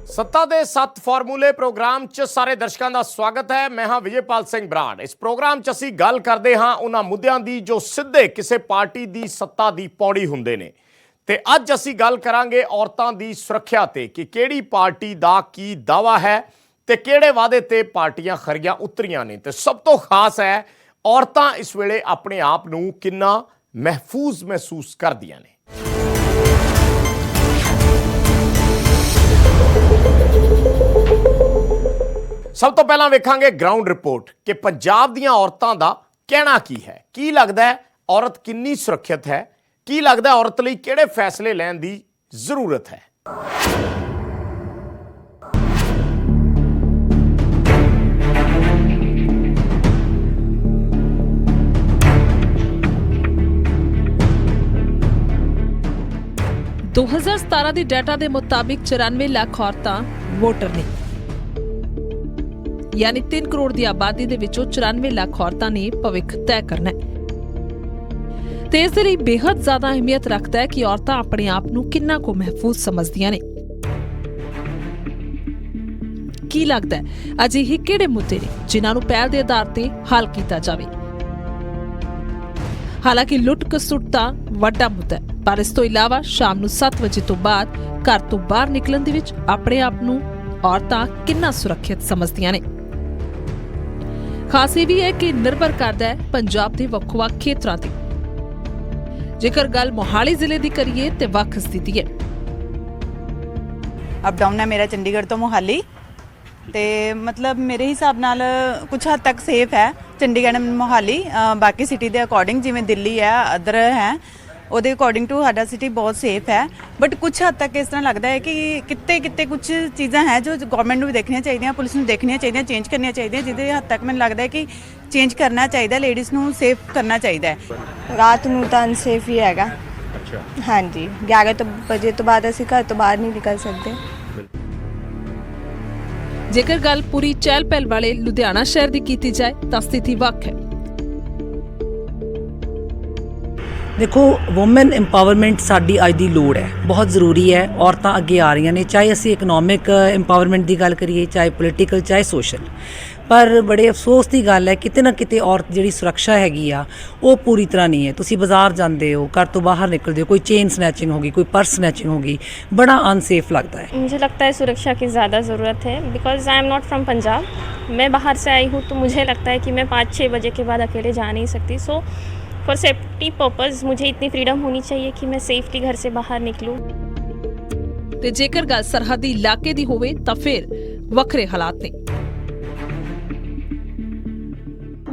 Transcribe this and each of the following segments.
सत्ता दे 7 फार्मूले प्रोग्राम च सारे दर्शकों का स्वागत है। मैं हाँ विजयपाल सिंह बराड़। इस प्रोग्राम च असीं गल करते हाँ उन्हां मुद्दिआं दी जो सीधे किसी पार्टी की सत्ता की पौड़ी हुंदे ने। ते अज असीं गल करांगे औरतां दी सुरक्षा ते कि किहड़ी पार्टी दा की दावा है ते किहड़े वादे ते पार्टियां खरियां उतरियां ने। ते सब तो खास है औरतां इस वेले अपने आप नूं किन्ना महफूज महसूस करदियां ने। सब तो पहला वेखांगे ग्राउंड रिपोर्ट कि पंजाब दीआं औरतां दा कहना की है। की लगदा है औरत किन्नी सुरक्षित है, की लगदा है औरत लई किहड़े फैसले लैण दी जरूरत है। दो 2017 ਦੀ ਡਾਟਾ ਦੇ ਮੁਤਾबिक 94 ਲੱਖ ਔਰਤਾਂ ਵੋਟਰ ਨੇ, यानी 3 करोड़ की आबादी ਦੇ ਵਿੱਚੋਂ 94 ਲੱਖ ਔਰਤਾਂ ਨੇ ਭਵਿੱਖ ਤੈਅ ਕਰਨਾ ਹੈ। ਤੇ ਇਸ ਦੇ ਲਈ ਬੇहद ਜ਼ਿਆਦਾ ਅਹਿਮੀਅਤ ਰੱਖਦਾ ਹੈ ਕਿ ਔਰਤਾਂ ਆਪਣੇ ਆਪ ਨੂੰ ਕਿੰਨਾ ਕੁ ਮਹਿਫੂਜ਼ ਸਮਝਦੀਆਂ ਨੇ। ਕੀ ਲੱਗਦਾ ਹੈ ਅਜਿਹੇ ਕਿਹੜੇ ਮੁੱਦੇ ਨੇ ਜਿਨ੍ਹਾਂ ਨੂੰ ਪਹਿਲ ਦੇ ਆਧਾਰ ਤੇ ਹੱਲ ਕੀਤਾ ਜਾਵੇ। ਹਾਲਾਂਕਿ ਲੁੱਟ ਖਸੁੱਟ ਤਾਂ ਵੱਡਾ ਮੁੱਦਾ ਹੈ, ਪਰ ਇਸ ਤੋਂ ਇਲਾਵਾ ਸ਼ਾਮ ਨੂੰ 7 ਵਜੇ ਤੋਂ ਬਾਅਦ ਘਰ ਤੋਂ ਬਾਹਰ ਨਿਕਲਣ ਦੇ ਵਿੱਚ ਆਪਣੇ ਆਪ ਨੂੰ ਔਰਤਾਂ ਕਿੰਨਾ ਸੁਰੱਖਿਅਤ ਸਮਝਦੀਆਂ ਨੇ। ਖਾਸ ਇਹ ਵੀ ਹੈ ਕਿ ਨਿਰਭਰ ਕਰਦਾ ਹੈ ਪੰਜਾਬ ਦੇ ਵੱਖ-ਵੱਖ ਖੇਤਰਾਂ ਤੇ। ਜੇਕਰ ਗੱਲ ਮੋਹਾਲੀ ਜ਼ਿਲ੍ਹੇ ਦੀ ਕਰੀਏ ਤੇ ਵੱਖ ਸਥਿਤੀ ਹੈ। ਅਪ ਡਾਊਨ ਹੈ ਮੇਰਾ ਚੰਡੀਗੜ੍ਹ ਤੋਂ ਮੋਹਾਲੀ ਤੇ ਮਤਲਬ ਮੇਰੇ ਹਿਸਾਬ ਨਾਲ ਕੁਝ ਹੱਦ ਤੱਕ ਸੇਫ ਹੈ ਚੰਡੀਗੜ੍ਹ ਮੋਹਾਲੀ। ਬਾਕੀ ਸਿਟੀ ਦੇ ਅਕੋਰਡਿੰਗ ਜਿਵੇਂ ਦਿੱਲੀ ਹੈ ਅਦਰ ਹੈ ਉਹਦੇ ਅਕੋਰਡਿੰਗ ਟੂ ਸਾਡਾ ਸਿਟੀ ਬਹੁਤ ਸੇਫ ਹੈ। ਬਟ ਕੁਝ ਹੱਦ ਤੱਕ ਇਸ ਤਰ੍ਹਾਂ ਲੱਗਦਾ ਹੈ ਕਿ ਕਿਤੇ ਕੁਝ ਚੀਜ਼ਾਂ ਹੈ ਜੋ ਗਵਰਨਮੈਂਟ ਨੂੰ ਵੀ ਦੇਖਣੀਆਂ ਚਾਹੀਦੀਆਂ, ਪੁਲਿਸ ਨੂੰ ਦੇਖਣੀਆਂ ਚਾਹੀਦੀਆਂ, ਚੇਂਜ ਕਰਨੀਆਂ ਚਾਹੀਦੀਆਂ, ਜਿਹਦੇ ਹੱਦ ਤੱਕ ਮੈਨੂੰ ਲੱਗਦਾ ਹੈ ਕਿ ਚੇਂਜ ਕਰਨਾ ਚਾਹੀਦਾ, ਲੇਡੀਜ਼ ਨੂੰ ਸੇਫ ਕਰਨਾ ਚਾਹੀਦਾ ਹੈ। ਰਾਤ ਨੂੰ ਤਾਂ ਅਨਸੇਫ ਹੀ ਹੈਗਾ। ਅੱਛਾ ਹਾਂਜੀ 11 ਵਜੇ ਤੋਂ ਬਾਅਦ ਅਸੀਂ ਘਰ ਤੋਂ ਬਾਹਰ ਨਹੀਂ ਨਿਕਲ ਸਕਦੇ। ਜੇਕਰ ਗੱਲ ਪੂਰੀ ਚਹਿਲ ਪਹਿਲ ਵਾਲੇ ਲੁਧਿਆਣਾ ਸ਼ਹਿਰ ਦੀ ਕੀਤੀ ਜਾਏ ਤਾਂ ਸਥਿਤੀ ਵੱਖ ਹੈ। देखो वूमेन इंपावरमेंट साडी अज दी लोड़ है, बहुत ज़रूरी है। औरतां अगे आ रही ने, चाहे असी इकनॉमिक इंपावरमेंट की गल करिए, चाहे पोलीटिकल, चाहे सोशल। पर बड़े अफसोस की गल है किते ना किते औरत जिहड़ी सुरक्षा हैगी आ वो पूरी तरह नहीं है। तुसी बाजार जाते हो, घर तो बाहर निकलते हो, कोई चेन स्नैचिंग होगी, कोई पर्स स्नैचिंग होगी, बड़ा अनसेफ लगता है। मुझे लगता है सुरक्षा की ज़्यादा ज़रूरत है because I am not from Punjab. मैं बाहर से आई हूँ तो मुझे लगता है कि मैं 5-6 बजे के बाद अकेले जा नहीं सकती। सो फॉर सेफ्टी पर्पज़ मुझे इतनी फ्रीडम होनी चाहिए कि मैं सेफली घर से बाहर निकलूँ। ਤੇ ਜੇਕਰ ਗੱਲ ਸਰਹੱਦੀ ਇਲਾਕੇ ਦੀ ਹੋਵੇ ਤਾਂ ਫਿਰ ਵੱਖਰੇ ਹਾਲਾਤ ਨੇ।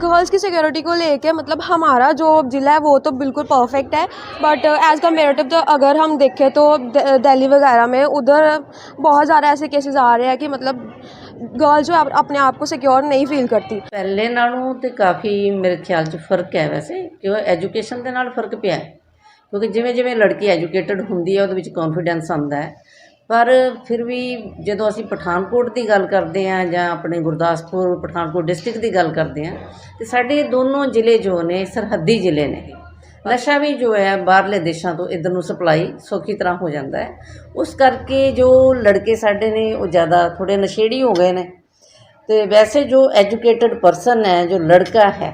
गर्ल्स की सिक्योरिटी को लेके मतलब हमारा जो ज़िला है वो तो बिल्कुल परफेक्ट है, बट एज़ कम्पेरेटिव तो अगर हम देखें तो दिल्ली वगैरह में उधर बहुत ज़्यादा ऐसे केसेस आ रहे हैं कि मतलब गर्ल्स जो अपने आप को सिक्योर नहीं फील करती। पहले नालों तो काफ़ी मेरे ख्याल च फर्क है वैसे कि एजुकेशन के नाल फर्क पिया है, क्योंकि जिमें जिमें लड़की एजुकेटेड होंदी है उहदे विच कॉन्फिडेंस आंदा है। पर फिर भी जदों असीं पठानकोट की गल करते हैं जां अपने गुरदासपुर पठानकोट डिस्ट्रिक्ट की गल करते हैं तो साढ़े दोनों जिले जो ने सरहदी जिले ने। नशा भी जो है बाहरले देशों तो इधर नूं सप्लाई सौखी तरह हो जाता है, उस करके जो लड़के साढ़े ने वो ज़्यादा थोड़े नशेड़ी हो गए ने। तो वैसे जो एजुकेटेड परसन है, जो लड़का है,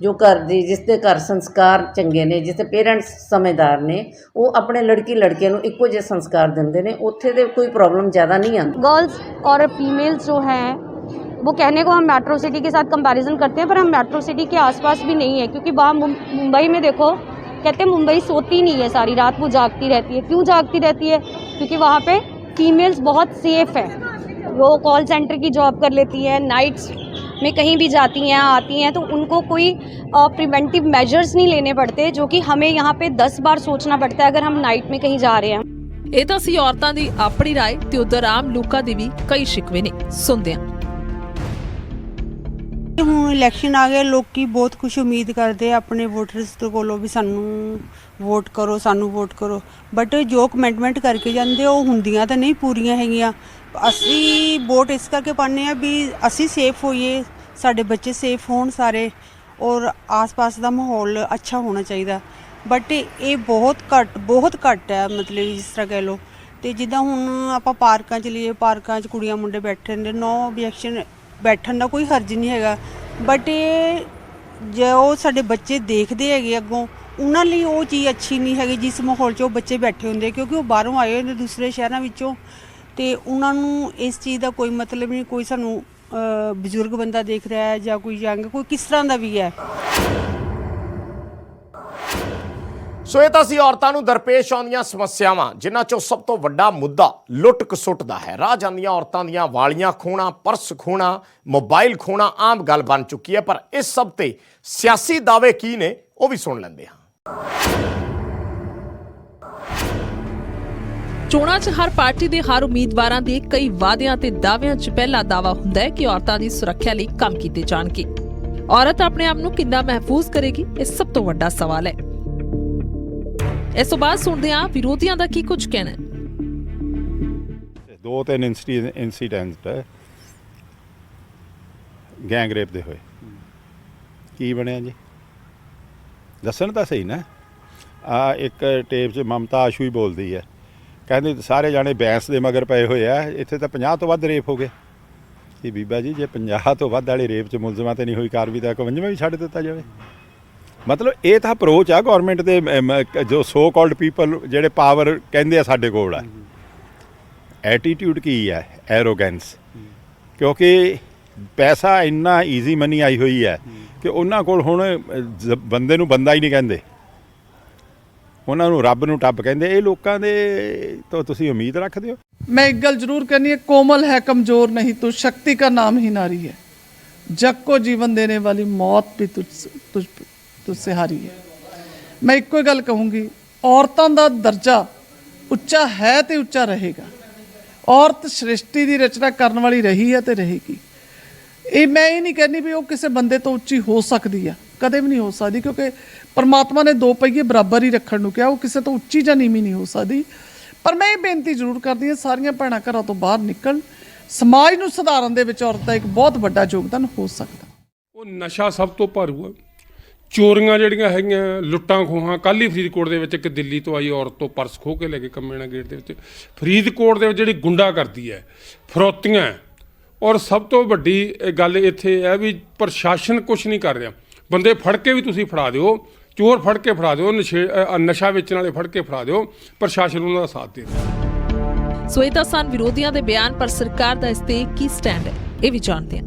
जो घर दी जिसके घर संस्कार चंगे ने, जिसके पेरेंट्स समझदार ने, वो अपने लड़कियां नूं इक्को जिहे संस्कार दिंदे ने, उत्थे ते कोई प्रॉब्लम ज़्यादा नहीं आती। गर्ल्स और फीमेल्स जो हैं वो कहने को हम मेट्रो सिटी के साथ कंपैरिजन करते हैं, पर हम मेट्रो सिटी के आसपास भी नहीं है, क्योंकि वहाँ मुंबई में देखो कहते हैं मुंबई सोती नहीं है सारी रात, वो जागती रहती है। क्यों जागती रहती है? क्योंकि वहाँ पे फीमेल्स बहुत सेफ़ है। वो कॉल सेंटर की जॉब कर लेती हैं, नाइट्स में कहीं भी जाती हैं आती हैं, तो उनको कोई प्रिवेंटिव मेजर्स नहीं लेने पड़ते, जो कि हमें यहाँ पे 10 बार सोचना पड़ता है अगर हम नाइट में कहीं जा रहे हैं। ਇਹ ਤਾਂ ਸੀ ਔਰਤਾਂ ਦੀ ਆਪਣੀ ਰਾਏ ਤੇ ਉਧਰ ਆਮ ਲੋਕਾਂ ਦੀ ਵੀ ਕਈ ਸ਼ਿਕਵੇ ਨੇ। ਸੁਣਦੇ ਹਾਂ। ਹੁਣ ਇਲੈਕਸ਼ਨ ਆ ਗਏ, ਲੋਕੀ ਬਹੁਤ ਕੁਝ ਉਮੀਦ ਕਰਦੇ ਆਪਣੇ ਵੋਟਰਸ ਤੋਂ ਕੋਲੋਂ ਵੀ ਸਾਨੂੰ ਵੋਟ ਕਰੋ, ਸਾਨੂੰ ਵੋਟ ਕਰੋ, ਬਟ ਜੋ ਕਮਿਟਮੈਂਟ ਕਰਕੇ ਜਾਂਦੇ ਉਹ ਹੁੰਦੀਆਂ ਤਾਂ ਨਹੀਂ ਪੂਰੀਆਂ ਹੈਗੀਆਂ। ਅਸੀਂ ਵੋਟ ਇਸ ਕਰਕੇ ਪਾਉਂਦੇ ਹਾਂ ਵੀ ਅਸੀਂ ਸੇਫ ਹੋਈਏ, ਸਾਡੇ ਬੱਚੇ ਸੇਫ ਹੋਣ ਸਾਰੇ, ਔਰ ਆਸ-ਪਾਸ ਦਾ ਮਾਹੌਲ ਅੱਛਾ ਹੋਣਾ ਚਾਹੀਦਾ। ਬਟ ਇਹ ਬਹੁਤ ਘੱਟ ਹੈ, ਮਤਲਬ ਜਿਸ ਤਰ੍ਹਾਂ ਕਹਿ ਲਓ ਤੇ ਜਿੱਦਾਂ ਹੁਣ ਆਪਾਂ ਪਾਰਕਾਂ 'ਚ ਲਈਏ, ਪਾਰਕਾਂ 'ਚ ਕੁੜੀਆਂ ਮੁੰਡੇ ਬੈਠੇ ਨੇ, ਨੋ ਆਬਜੈਕਸ਼ਨ, ਬੈਠਣ ਦਾ ਕੋਈ ਹਰਜ ਨਹੀਂ ਹੈਗਾ, ਬਟ ਇਹ ਜੋ ਸਾਡੇ ਬੱਚੇ ਦੇਖਦੇ ਹੈਗੇ ਅੱਗੋਂ, ਉਹਨਾਂ ਲਈ ਉਹ ਚੀਜ਼ ਅੱਛੀ ਨਹੀਂ ਹੈਗੀ ਜਿਸ ਮਾਹੌਲ 'ਚ ਉਹ ਬੱਚੇ ਬੈਠੇ ਹੁੰਦੇ, ਕਿਉਂਕਿ ਉਹ ਬਾਹਰੋਂ ਆਏ ਹੋਏ ਨੇ ਦੂਸਰੇ ਸ਼ਹਿਰਾਂ ਵਿੱਚੋਂ, ਤੇ ਉਹਨਾਂ ਨੂੰ ਇਸ ਚੀਜ਼ ਦਾ ਕੋਈ ਮਤਲਬ ਨਹੀਂ। ਕੋਈ ਸਾਨੂੰ ਬਜ਼ੁਰਗ ਬੰਦਾ ਦੇਖ ਰਿਹਾ ਹੈ ਜਾਂ ਕੋਈ ਯੰਗ, ਕੋਈ ਕਿਸ ਤਰ੍ਹਾਂ ਦਾ ਵੀ ਹੈ। ਸੋ ਇਹ ਤਾਂ ਸੀ ਔਰਤਾਂ ਨੂੰ ਦਰਪੇਸ਼ ਆਉਂਦੀਆਂ ਸਮੱਸਿਆਵਾਂ, ਜਿਨ੍ਹਾਂ 'ਚੋਂ ਸਭ ਤੋਂ ਵੱਡਾ ਮੁੱਦਾ ਲੁੱਟ ਖਸੁੱਟ ਦਾ ਹੈ। ਰਾਹ ਜਾਂਦੀਆਂ ਔਰਤਾਂ ਦੀਆਂ ਵਾਲੀਆਂ ਖੋਹਣਾ, ਪਰਸ ਖੋਹਣਾ, ਮੋਬਾਈਲ ਖੋਹਣਾ ਆਮ ਗੱਲ ਬਣ ਚੁੱਕੀ ਹੈ। ਪਰ ਇਸ ਸਭ ਤੇ ਸਿਆਸੀ ਦਾਅਵੇ ਕੀ ਨੇ, ਉਹ ਵੀ ਸੁਣ ਲੈਂਦੇ ਹਾਂ। ਚੋਣਾਂ 'ਚ ਹਰ ਪਾਰਟੀ ਦੇ ਹਰ ਉਮੀਦਵਾਰਾਂ ਦੇ ਕਈ ਵਾਅਦਿਆਂ ਤੇ ਦਾਅਵਿਆਂ 'ਚ ਪਹਿਲਾ ਦਾਅਵਾ ਹੁੰਦਾ ਹੈ ਕਿ ਔਰਤਾਂ ਦੀ ਸੁਰੱਖਿਆ ਲਈ ਕੰਮ ਕੀਤੇ ਜਾਣਗੇ। ਔਰਤ ਆਪਣੇ ਆਪ ਨੂੰ ਕਿੰਨਾ ਮਹਿਫੂਜ਼ ਕਰੇਗੀ, ਇਹ ਸਭ ਤੋਂ ਵੱਡਾ ਸਵਾਲ ਹੈ। ਇਸ ਤੋਂ ਬਾਅਦ ਸੁਣਦੇ ਹਾਂ ਵਿਰੋਧੀਆਂ ਦਾ ਕੀ ਕੁਝ ਕਹਿਣਾ ਹੈ। 2-3 ਇੰਸੀਡੈਂਟ ਗੈਂਗ ਰੇਪ ਦੇ ਹੋਏ, ਕੀ ਬਣਿਆ ਜੀ? ਦੱਸਣ ਤਾਂ ਸਹੀ ਨਾ। ਆ ਇੱਕ ਟੇਪ 'ਚ ਮਮਤਾ ਆਸ਼ੂ ਹੀ ਬੋਲਦੀ ਹੈ, ਕਹਿੰਦੇ ਸਾਰੇ ਜਾਣੇ ਬੈਂਸ ਦੇ ਮਗਰ ਪਏ ਹੋਏ ਆ, ਇੱਥੇ ਤਾਂ 50 ਤੋਂ ਵੱਧ ਰੇਪ ਹੋ ਗਏ। ਇਹ ਬੀਬਾ ਜੀ, ਜੇ 50 ਤੋਂ ਵੱਧ ਵਾਲੇ ਰੇਪ 'ਚ ਮੁਲਜ਼ਮਾਂ ਤੇ ਨਹੀਂ ਹੋਈ ਕਾਰਵਾਈ ਤਾਂ 51ਵਾਂ ਵੀ ਛੱਡ ਦਿੱਤਾ ਜਾਵੇ। ਮਤਲਬ ਇਹ ਤਾਂ ਅਪਰੋਚ ਆ ਗੌਰਮੈਂਟ ਦੇ, ਜੋ ਸੋ ਕਾਲਡ ਪੀਪਲ ਜਿਹੜੇ ਪਾਵਰ ਕਹਿੰਦੇ ਆ ਸਾਡੇ ਕੋਲ ਆ। ਐਟੀਟਿਊਡ ਕੀ ਹੈ? ਐਰੋਗੈਂਸ। ਕਿਉਂਕਿ ਪੈਸਾ ਇੰਨਾ ਈਜ਼ੀ ਮਨੀ ਆਈ ਹੋਈ ਹੈ ਕਿ ਉਹਨਾਂ ਕੋਲ ਹੁਣ ਬੰਦੇ ਨੂੰ ਬੰਦਾ ਹੀ ਨਹੀਂ ਕਹਿੰਦੇ, ਉਹਨਾਂ ਨੂੰ ਰੱਬ ਨੂੰ ਟੱਬ ਕਹਿੰਦੇ। ਇਹ ਲੋਕਾਂ ਦੇ ਤੋਂ ਤੁਸੀਂ ਉਮੀਦ ਰੱਖਦੇ ਹੋ? मैं एक गल जरूर कहनी है, कोमल है कमज़ोर नहीं तो शक्ति का नाम ही नारी है। जग को जीवन देने वाली मौत भी तुझसे हारी है। मैं एक कोई गल कहूँगी, औरतों का दर्जा उच्चा है तो उच्चा रहेगा। औरत सृष्टि की रचना करने वाली रही है तो रहेगी। ये मैं ये नहीं कहनी भी वो किसी बंदे तो उच्ची हो सकती है, कदे भी नहीं हो सकती, क्योंकि परमात्मा ने 2 पहिए बराबर ही रखने को कहा, वो किसी तो उच्ची ਜਾਂ ਨੀਵੀਂ नहीं हो सकती। ਪਰ ਮੈਂ ਇਹ ਬੇਨਤੀ ਜ਼ਰੂਰ ਕਰਦੀ ਹਾਂ, ਸਾਰੀਆਂ ਭੈਣਾਂ ਘਰਾਂ ਤੋਂ ਬਾਹਰ ਨਿਕਲਣ, ਸਮਾਜ ਨੂੰ ਸੁਧਾਰਨ ਦੇ ਵਿੱਚ ਔਰਤ ਦਾ ਇੱਕ ਬਹੁਤ ਵੱਡਾ ਯੋਗਦਾਨ ਹੋ ਸਕਦਾ। ਉਹ ਨਸ਼ਾ ਸਭ ਤੋਂ ਭਾਰੂ ਆ। ਚੋਰੀਆਂ ਜਿਹੜੀਆਂ ਹੈਗੀਆਂ, ਲੁੱਟਾਂ ਖੋਹਾਂ, ਕੱਲ੍ਹ ਹੀ ਫਰੀਦਕੋਟ ਦੇ ਵਿੱਚ ਇੱਕ ਦਿੱਲੀ ਤੋਂ ਆਈ ਔਰਤ ਤੋਂ ਪਰਸ ਖੋਹ ਕੇ ਲੈ ਕੇ ਕੰਮੇਣਾ ਗੇਟ ਦੇ ਵਿੱਚ। ਫਰੀਦਕੋਟ ਦੇ ਵਿੱਚ ਜਿਹੜੀ ਗੁੰਡਾ ਕਰਦੀ ਹੈ, ਫਰੋਤੀਆਂ, ਔਰ ਸਭ ਤੋਂ ਵੱਡੀ ਗੱਲ ਇੱਥੇ ਹੈ ਵੀ ਪ੍ਰਸ਼ਾਸਨ ਕੁਛ ਨਹੀਂ ਕਰ ਰਿਹਾ। ਬੰਦੇ ਫੜ ਕੇ ਵੀ ਤੁਸੀਂ ਫੜਾ ਦਿਓ, ਚੋਰ ਫੜ ਕੇ ਫੜਾ ਦਿਓ, ਨਸ਼ਾ ਵੇਚਣ ਵਾਲੇ ਫੜ ਕੇ ਫੜਾ ਦਿਓ, ਪ੍ਰਸ਼ਾਸਨ ਉਹਨਾਂ ਦਾ ਸਾਥ ਦੇ ਦਿਓ। ਸੋ ਇਹ ਤਾਂ ਸਨ ਵਿਰੋਧੀਆਂ ਦੇ ਬਿਆਨ, ਪਰ ਸਰਕਾਰ ਦਾ ਇਸ ਤੇ ਕੀ ਸਟੈਂਡ ਹੈ, ਇਹ ਵੀ ਜਾਣਦੇ ਹਾਂ।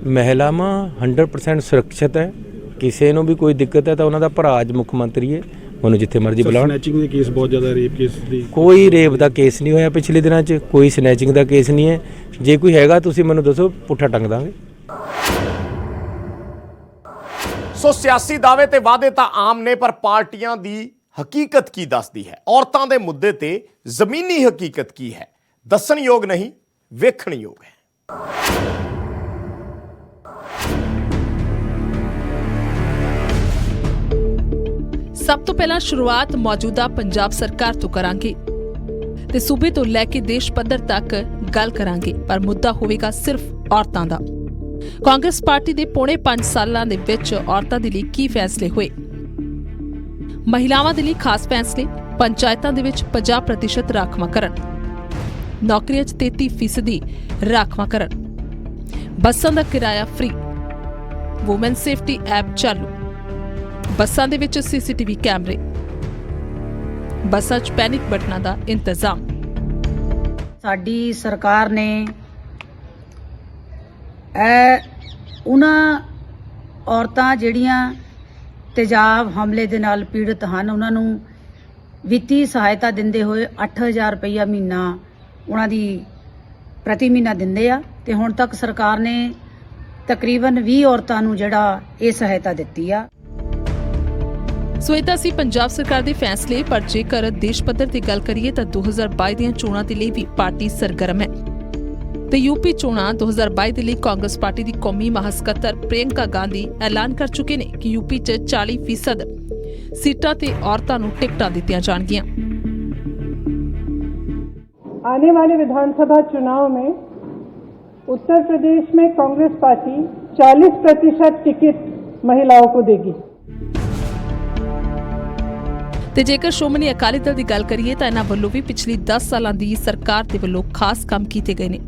ਮਹਿਲਾਵਾਂ 100% ਸੁਰੱਖਿਅਤ ਹੈ। ਕਿਸੇ ਨੂੰ ਵੀ ਕੋਈ ਦਿੱਕਤ ਹੈ ਤਾਂ ਉਹਨਾਂ ਦਾ ਭਰਾ ਅੱਜ ਮੁੱਖ ਮੰਤਰੀ ਹੈ, ਉਹਨੂੰ ਜਿੱਥੇ ਮਰਜ਼ੀ ਬੁਲਾਉਣ। ਸਨੈਚਿੰਗ ਦੇ ਕੇਸ ਬਹੁਤ ਜ਼ਿਆਦਾ, ਰੇਪ ਕੇਸ ਦੀ ਕੋਈ ਰੇਪ ਦਾ ਕੇਸ ਨਹੀਂ ਹੋਇਆ ਪਿਛਲੇ ਦਿਨਾਂ 'ਚ, ਕੋਈ ਸਨੈਚਿੰਗ ਦਾ ਕੇਸ ਨਹੀਂ ਹੈ। ਜੇ ਕੋਈ ਹੈਗਾ ਤੁਸੀਂ ਮੈਨੂੰ ਦੱਸੋ, ਪੁੱਠਾ ਟੰਗ ਦਾਂਗੇ। ਸੋ ਸਿਆਸੀ ਦਾਅਵੇ ਤੇ ਵਾਅਦੇ ਤਾਂ ਆਮ ਨੇ, ਪਰ ਪਾਰਟੀਆਂ ਦੀ ਹਕੀਕਤ ਕੀ ਦੱਸਦੀ ਹੈ? ਔਰਤਾਂ ਦੇ ਮੁੱਦੇ ਤੇ ਜ਼ਮੀਨੀ ਹਕੀਕਤ ਕੀ ਹੈ? ਦੱਸਣਯੋਗ ਨਹੀਂ, ਵੇਖਣਯੋਗ ਹੈ। ਸਭ ਤੋਂ ਪਹਿਲਾਂ ਸ਼ੁਰੂਆਤ ਮੌਜੂਦਾ ਪੰਜਾਬ ਸਰਕਾਰ ਤੋਂ ਕਰਾਂਗੇ ਤੇ ਸੂਬੇ ਤੋਂ ਲੈ ਕੇ ਦੇਸ਼ ਪੱਧਰ ਤੱਕ ਗੱਲ ਕਰਾਂਗੇ, ਪਰ ਮੁੱਦਾ ਹੋਵੇਗਾ ਸਿਰਫ ਔਰਤਾਂ ਦਾ। ਕਾਂਗਰਸ ਪਾਰਟੀ ਦੇ ਪੌਣੇ 5 ਸਾਲਾਂ ਦੇ ਵਿੱਚ ਔਰਤਾਂ ਦੇ ਲਈ ਕੀ ਫੈਸਲੇ ਹੋਏ? ਮਹਿਲਾਵਾਂ ਦੇ ਲਈ ਖਾਸ ਫੈਸਲੇ, ਪੰਚਾਇਤਾਂ ਦੇ ਵਿੱਚ 50% ਰਾਖਵਾਂਕਰਨ, ਨੌਕਰੀਆਂ 'ਚ 33% ਰਾਖਵਾਂਕਰਨ, ਬੱਸਾਂ ਦਾ ਕਿਰਾਇਆ ਫ੍ਰੀ, ਵੂਮਨ ਸੇਫਟੀ ਐਪ ਚਾਲੂ, ਬੱਸਾਂ ਦੇ ਵਿੱਚ CCTV ਕੈਮਰੇ, ਬੱਸਾਂ 'ਚ ਪੈਨਿਕ ਬਟਨਾਂ ਦਾ ਇੰਤਜ਼ਾਮ। ਸਾਡੀ ਸਰਕਾਰ ਨੇ ਉਹਨਾਂ ਔਰਤਾਂ ਜਿਹੜੀਆਂ ਤੇਜ਼ਾਬ ਹਮਲੇ ਦੇ ਨਾਲ ਪੀੜਤ ਹਨ, ਉਹਨਾਂ ਨੂੰ ਵਿੱਤੀ ਸਹਾਇਤਾ ਦਿੰਦੇ ਹੋਏ 8000 ਰੁਪਈਆ ਮਹੀਨਾ ਉਹਨਾਂ ਦੀ ਪ੍ਰਤੀ ਮਹੀਨਾ ਦਿੰਦੇ ਆ, ਤੇ ਹੁਣ ਤੱਕ ਸਰਕਾਰ ਨੇ ਤਕਰੀਬਨ 20 ਔਰਤਾਂ ਨੂੰ ਜਿਹੜਾ ਇਹ ਸਹਾਇਤਾ ਦਿੱਤੀ ਆ। ਸੋ ਇਹ ਤਾਂ ਸੀ ਪੰਜਾਬ ਸਰਕਾਰ ਦੇ ਫੈਸਲੇ, ਪਰ ਜੇਕਰ ਦੇਸ਼ ਪੱਧਰ ਤੇ ਗੱਲ ਕਰੀਏ ਤਾਂ 2022 ਦੀਆਂ ਚੋਣਾਂ ਦੇ ਲਈ ਵੀ ਪਾਰਟੀ ਸਰਗਰਮ ਹੈ ਤੇ ਯੂਪੀ ਚੋਣਾਂ 2022 ਦੇ ਲਈ ਕਾਂਗਰਸ ਪਾਰਟੀ ਦੀ ਕੌਮੀ ਮਹਾਸਕੱਤਰ ਪ੍ਰਿਯੰਕਾ ਗਾਂਧੀ ਐਲਾਨ ਕਰ ਚੁੱਕੇ ਨੇ ਕਿ यूपी 'ਚ 40% सीटा ਤੇ औरतों ਨੂੰ टिकटां ਦਿੱਤੀਆਂ ਜਾਣਗੀਆਂ। आने वाले विधानसभा चुनाव में उत्तर प्रदेश में कांग्रेस पार्टी 40% टिकट महिलाओं को देगी। ਤੇ ਜੇਕਰ ਸ਼੍ਰੋਮਣੀ ਅਕਾਲੀ ਦਲ ਦੀ ਗੱਲ ਕਰੀਏ ਤਾਂ ਇਹਨਾਂ ਵੱਲੋਂ ਵੀ ਪਿਛਲੀ 10 ਸਾਲਾਂ ਦੀ ਸਰਕਾਰ ਦੇ ਵੱਲੋਂ ਖਾਸ ਕੰਮ ਕੀਤੇ ਗਏ ਨੇ।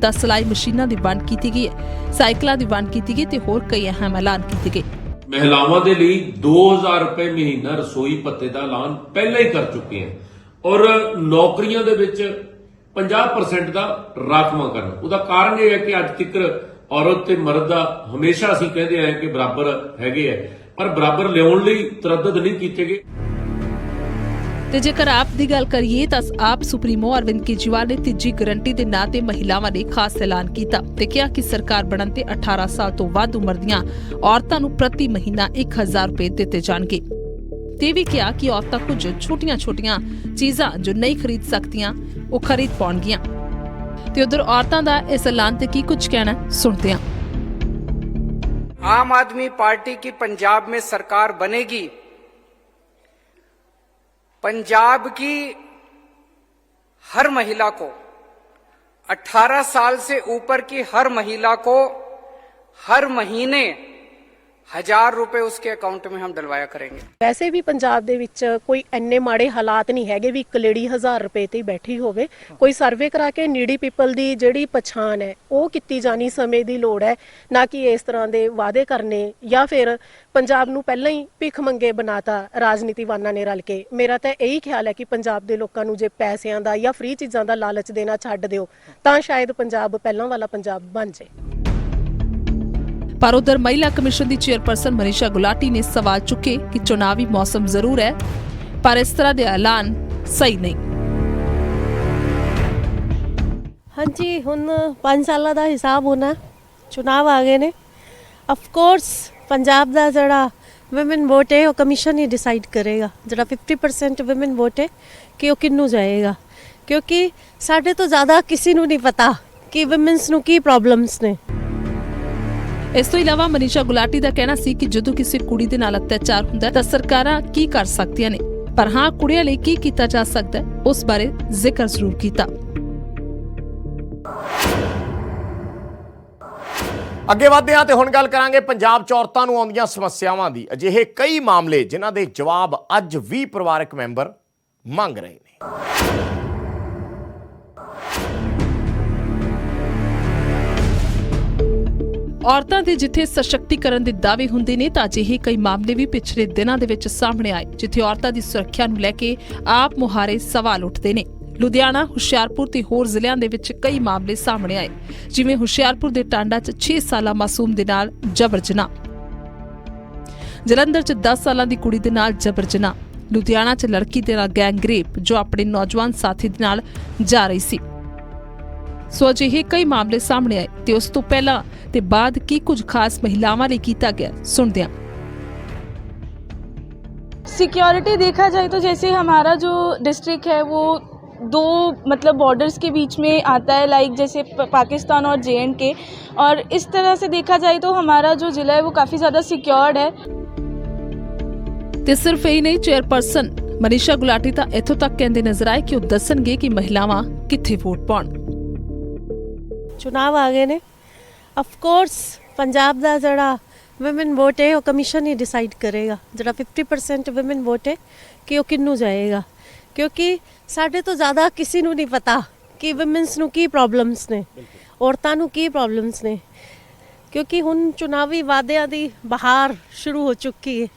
10 ਸਿਲਾਈ ਮਸ਼ੀਨਾਂ ਦੀ ਵੰਡ ਕੀਤੀ ਗਈ ਹੈ, ਸਾਈਕਲਾਂ ਦੀ ਵੰਡ ਕੀਤੀ ਗਈ ਤੇ ਹੋਰ ਕਈ ਅਹਿਮ ਐਲਾਨ ਕੀਤੇ ਗਏ। ਮਹਿਲਾਵਾਂ ਦੇ ਲਈ 2000 ਰੁਪਏ ਮਹੀਨਾ ਰਸੋਈ ਭੱਤੇ ਦਾ ਐਲਾਨ ਪਹਿਲਾਂ ਹੀ ਕਰ ਚੁੱਕੇ ਹਾਂ ਔਰ ਨੌਕਰੀਆਂ ਦੇ ਵਿੱਚ 50% ਦਾ ਰਾਖਵਾਂਕਰਨ। ਉਹਦਾ ਕਾਰਨ ਇਹ ਹੈ ਕਿ ਅੱਜ ਤੱਕ ਔਰਤ ਤੇ ਮਰਦ ਦਾ ਹਮੇਸ਼ਾ ਅਸੀਂ ਕਹਿੰਦੇ ਆਏ ਕਿ ਬਰਾਬਰ ਹੈਗੇ ਆ, ਪਰ ਬਰਾਬਰ ਲਿਆਉਣ ਲਈ ਤਰੱਦਦ ਨਹੀਂ ਕੀਤੇ ਗਏ। ਤੇ ਜੇਕਰ ਆਪ ਦੀ ਗੱਲ ਕਰੀਏ ਤਾਂ ਆਪ ਸੁਪਰੀਮੋ ਅਰਵਿੰਦ ਕੇਜਰੀਵਾਲ ਨੇ ਤੀਜੀ ਗਰੰਟੀ ਦੇ ਨਾਂ ਤੇ ਮਹਿਲਾਵਾਂ ਲਈ ਖਾਸ ਐਲਾਨ ਕੀਤਾ ਤੇ ਕਿਹਾ ਕਿ ਸਰਕਾਰ ਬਣਨ ਤੇ 18 ਸਾਲ ਤੋਂ ਵੱਧ ਉਮਰ ਦੀਆਂ ਔਰਤਾਂ ਨੂੰ ਪ੍ਰਤੀ ਮਹੀਨਾ 1000 ਰੁਪਏ ਦਿੱਤੇ ਜਾਣਗੇ। ਤੇ ਵੀ ਕਿਹਾ ਕਿ ਔਰਤਾਂ ਕੁਝ ਛੋਟੀਆਂ-ਛੋਟੀਆਂ ਚੀਜ਼ਾਂ ਜੋ ਨਹੀਂ ਖਰੀਦ ਸਕਦੀਆਂ ਉਹ ਖਰੀਦ ਪਾਉਣਗੀਆਂ। ਤੇ ਉਧਰ ਔਰਤਾਂ ਦਾ ਇਸ ਐਲਾਨ ਤੇ ਕੀ ਕੁਝ ਕਹਿਣਾ ਸੁਣਦੇ ਹਾਂ। आम आदमी पार्टी की पंजाब में सरकार बनेगी। पंजाब की हर महिला को 18 साल से ऊपर की हर महिला को हर महीने 1000 रुपए उसके अकाउंट में हम डलवाया करेंगे। वैसे भी पंजाब ਦੇ ਵਿੱਚ ਕੋਈ ਇੰਨੇ ਮਾੜੇ ਹਾਲਾਤ ਨਹੀਂ ਹੈਗੇ ਵੀ ਇੱਕ ਲੇਡੀ 1000 ਰੁਪਏ ਤੇ ਬੈਠੀ ਹੋਵੇ। ਕੋਈ ਸਰਵੇ ਕਰਾ ਕੇ ਨੀਡੀ ਪੀਪਲ ਦੀ ਜਿਹੜੀ ਪਛਾਣ ਹੈ ਉਹ ਕੀਤੀ ਜਾਣੀ ਸਮੇਂ ਦੀ ਲੋੜ ਹੈ, ਨਾ ਕਿ ਇਸ ਤਰ੍ਹਾਂ ਦੇ ਵਾਅਦੇ ਕਰਨੇ ਜਾਂ ਫਿਰ ਪੰਜਾਬ ਨੂੰ ਪਹਿਲਾਂ ਹੀ ਭਿੱਖ ਮੰਗੇ ਬਣਾਤਾ ਰਾਜਨੀਤੀਵਾਨਾਂ ਨੇ ਰਲ ਕੇ। ਮੇਰਾ ਤਾਂ ਇਹੀ ਖਿਆਲ ਹੈ ਕਿ ਪੰਜਾਬ ਦੇ ਲੋਕਾਂ ਨੂੰ ਜੇ ਪੈਸਿਆਂ ਦਾ ਜਾਂ ਫ੍ਰੀ ਚੀਜ਼ਾਂ ਦਾ ਲਾਲਚ ਦੇਣਾ ਛੱਡ ਦਿਓ ਤਾਂ ਸ਼ਾਇਦ ਪੰਜਾਬ ਪਹਿਲਾਂ ਵਾਲਾ ਪੰਜਾਬ ਬਣ ਜਾਏ। ਪਰ ਉਧਰ ਮਹਿਲਾ ਕਮਿਸ਼ਨ ਦੀ ਚੇਅਰਪਰਸਨ ਮਨੀਸ਼ਾ ਗੁਲਾਟੀ ਨੇ ਸਵਾਲ ਚੁੱਕੇ ਕਿ ਚੁਣਾਵੀ ਮੌਸਮ ਜ਼ਰੂਰ ਹੈ ਪਰ ਇਸ ਤਰ੍ਹਾਂ ਦੇ ਐਲਾਨ ਸਹੀ ਨਹੀਂ। ਹਾਂਜੀ, ਹੁਣ 5 ਸਾਲਾਂ ਦਾ ਹਿਸਾਬ ਹੋਣਾ, ਚੁਣਾਵ ਆ ਗਏ ਨੇ। ਆਫ ਕੋਰਸ ਪੰਜਾਬ ਦਾ ਜਿਹੜਾ ਵੂਮਨ ਵੋਟ ਹੈ ਉਹ ਕਮਿਸ਼ਨ ਹੀ ਡਿਸਾਈਡ ਕਰੇਗਾ। ਜਿਹੜਾ 50% ਵੂਮਨ ਵੋਟ ਹੈ ਕਿ ਉਹ ਕਿਹਨੂੰ ਜਾਏਗਾ, ਕਿਉਂਕਿ ਸਾਡੇ ਤੋਂ ਜ਼ਿਆਦਾ ਕਿਸੇ ਨੂੰ ਨਹੀਂ ਪਤਾ ਕਿ ਵੂਮਨਸ ਨੂੰ ਕੀ ਪ੍ਰੋਬਲਮਸ ਨੇ। ਇਸ ਤੋਂ ਇਲਾਵਾ ਮਨੀਸ਼ਾ ਗੁਲਾਟੀ ਦਾ ਕਹਿਣਾ ਸੀ ਕਿ ਜਦੋਂ ਕਿਸੇ ਕੁੜੀ ਦੇ ਨਾਲ ਅਤਿਆਚਾਰ ਹੁੰਦਾ ਤਾਂ ਸਰਕਾਰਾਂ ਕੀ ਕਰ ਸਕਦੀਆਂ ਨੇ, ਪਰ ਹਾਂ ਕੁੜੀਆਂ ਲਈ ਕੀ ਕੀਤਾ ਜਾ ਸਕਦਾ ਹੈ ਉਸ ਬਾਰੇ ਜ਼ਿਕਰ ਜ਼ਰੂਰ ਕੀਤਾ। ਅੱਗੇ ਵਧਦੇ ਹਾਂ ਤੇ ਹੁਣ ਗੱਲ ਕਰਾਂਗੇ ਪੰਜਾਬ 'ਚ ਔਰਤਾਂ ਨੂੰ ਆਉਂਦੀਆਂ ਸਮੱਸਿਆਵਾਂ ਦੀ। ਅਜਿਹੇ ਕਈ ਮਾਮਲੇ ਜਿਨ੍ਹਾਂ ਦੇ ਜਵਾਬ ਅੱਜ ਵੀ ਪਰਿਵਾਰਕ ਮੈਂਬਰ ਮੰਗ ਰਹੇ ਨੇ। ਔਰਤਾਂ ਦੇ ਜਿੱਥੇ ਸਸ਼ਕਤੀਕਰਨ ਦੇ ਦਾਅਵੇ ਹੁੰਦੇ ਨੇ ਤਾਂ ਅਜਿਹੇ ਕਈ ਮਾਮਲੇ ਵੀ ਪਿਛਲੇ ਦਿਨਾਂ ਦੇ ਵਿੱਚ ਸਾਹਮਣੇ ਆਏ ਜਿੱਥੇ ਔਰਤਾਂ ਦੀ ਸੁਰੱਖਿਆ ਨੂੰ ਲੈ ਕੇ ਆਪ ਮੁਹਾਰੇ ਸਵਾਲ ਉੱਠਦੇ ਨੇ। ਲੁਧਿਆਣਾ, ਹੁਸ਼ਿਆਰਪੁਰ ਤੇ ਹੋਰ ਜ਼ਿਲ੍ਹਿਆਂ ਦੇ ਵਿੱਚ ਕਈ ਮਾਮਲੇ ਸਾਹਮਣੇ ਆਏ, ਜਿਵੇਂ ਹੁਸ਼ਿਆਰਪੁਰ ਦੇ ਟਾਂਡਾ 'ਚ 6 ਸਾਲਾ ਮਾਸੂਮ ਦੇ ਨਾਲ ਜਬਰ ਜਨਾਹ, ਜਲੰਧਰ 'ਚ 10 ਸਾਲਾਂ ਦੀ ਕੁੜੀ ਦੇ ਨਾਲ ਜਬਰ ਜਨਾਹ, ਲੁਧਿਆਣਾ 'ਚ ਲੜਕੀ ਦੇ ਨਾਲ ਗੈਂਗ ਰੇਪ ਜੋ ਆਪਣੇ ਨੌਜਵਾਨ ਸਾਥੀ ਦੇ ਨਾਲ ਜਾ ਰਹੀ ਸੀ। ਸੋ ਅਜਿਹੇ ਕਈ ਮਾਮਲੇ ਸਾਹਮਣੇ ਆਏ ਤੇ ਉਸ ਤੋਂ ਪਹਿਲਾਂ ਤੇ बाद की कुछ खास महिलावां लिए किया गया सुनते हैं। सिक्योरिटी देखा जाए तो जैसे हमारा जो डिस्ट्रिक्ट है वो दो मतलब बॉर्डर्स के बीच में आता है, लाइक जैसे पाकिस्तान और JNK, और इस तरह से देखा जाए तो हमारा जो ज़िला है वो काफ़ी ज़्यादा सिक्योर्ड है। ते सिर्फ यही नहीं, चेयरपर्सन मनीषा गुलाटी तो इत्थों तक कहते नजर आए कि वो दसणगे कि महिलावां कित्थे वोट पाउण। चुनाव आ गए ने, ਆਫ ਕੋਰਸ ਪੰਜਾਬ ਦਾ ਜਿਹੜਾ ਵੂਮਨ ਵੋਟ ਹੈ ਉਹ ਕਮਿਸ਼ਨ ਹੀ ਡਿਸਾਈਡ ਕਰੇਗਾ। ਜਿਹੜਾ 50% ਵੂਮਨ ਵੋਟ ਹੈ ਕਿ ਉਹ ਕਿਹਨੂੰ ਜਾਏਗਾ, ਕਿਉਂਕਿ ਸਾਡੇ ਤੋਂ ਜ਼ਿਆਦਾ ਕਿਸੇ ਨੂੰ ਨਹੀਂ ਪਤਾ ਕਿ ਵੂਮਨਸ ਨੂੰ ਕੀ ਪ੍ਰੋਬਲਮਸ ਨੇ, ਔਰਤਾਂ ਨੂੰ ਕੀ ਪ੍ਰੋਬਲਮਸ ਨੇ, ਕਿਉਂਕਿ ਹੁਣ ਚੁਣਾਵੀ ਵਾਅਦਿਆਂ ਦੀ ਬਹਾਰ ਸ਼ੁਰੂ ਹੋ ਚੁੱਕੀ ਹੈ।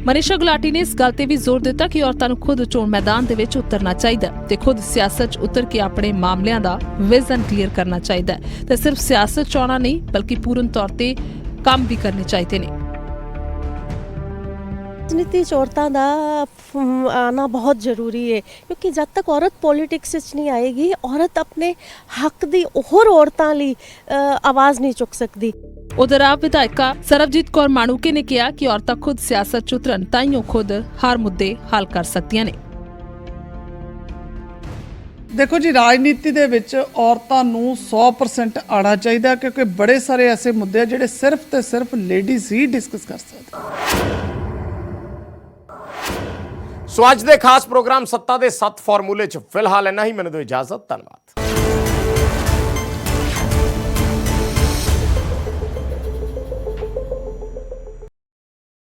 ਮਨੀਸ਼ਾ ਗੁਲਾਟੀ ਨੇ ਇਸ ਗੱਲ ਤੇ ਵੀ ਜ਼ੋਰ ਦਿੱਤਾ ਕਿ ਔਰਤਾਂ ਨੂੰ ਖੁਦ ਚੋਣ ਮੈਦਾਨ ਦੇ ਵਿੱਚ ਉਤਰਨਾ ਚਾਹੀਦਾ ਤੇ ਖੁਦ ਸਿਆਸਤ 'ਚ ਉਤਰ ਕੇ ਆਪਣੇ ਮਾਮਲਿਆਂ ਦਾ ਵਿਜ਼ਨ ਕਲੀਅਰ ਕਰਨਾ ਚਾਹੀਦਾ ਤੇ ਸਿਰਫ ਸਿਆਸਤ 'ਚ ਆਉਣਾ ਨਹੀਂ ਬਲਕਿ ਪੂਰਨ ਤੌਰ ਤੇ ਕੰਮ ਵੀ ਕਰਨੇ ਚਾਹੀਦੇ ਨੇ। राजनीति च औरतां दा आना बहुत जरूरी है, क्योंकि जब तक औरत पॉलिटिक्स नहीं आएगी औरत अपने हक दी होर औरतां लई आवाज़ नहीं चुक सकती। उधर आप विधायिका सरबजीत कौर माणूके ने कहा कि औरतां खुद सियासत च उतरन ताईं खुद हर मुद्दे हल कर सकदियां ने। देखो जी, राजनीति ਦੇ ਵਿੱਚ ਔਰਤਾਂ ਨੂੰ 100% ਆਣਾ ਚਾਹੀਦਾ, ਕਿਉਂਕਿ ਬੜੇ ਸਾਰੇ ਐਸੇ ਮੁੱਦੇ ਆ ਜਿਹੜੇ ਸਿਰਫ ਤੇ ਸਿਰਫ ਲੇਡੀਜ਼ ਹੀ ਡਿਸਕਸ ਕਰ ਸਕਦੇ। ਸੋ ਅੱਜ ਦੇ ਖਾਸ ਪ੍ਰੋਗਰਾਮ ਸੱਤਾ ਦੇ 7 ਫਾਰਮੂਲੇ 'ਚ ਫਿਲਹਾਲ ਇੰਨਾ ਹੀ। ਮੈਨੂੰ ਦਿਓ ਇਜਾਜ਼ਤ। ਧੰਨਵਾਦ।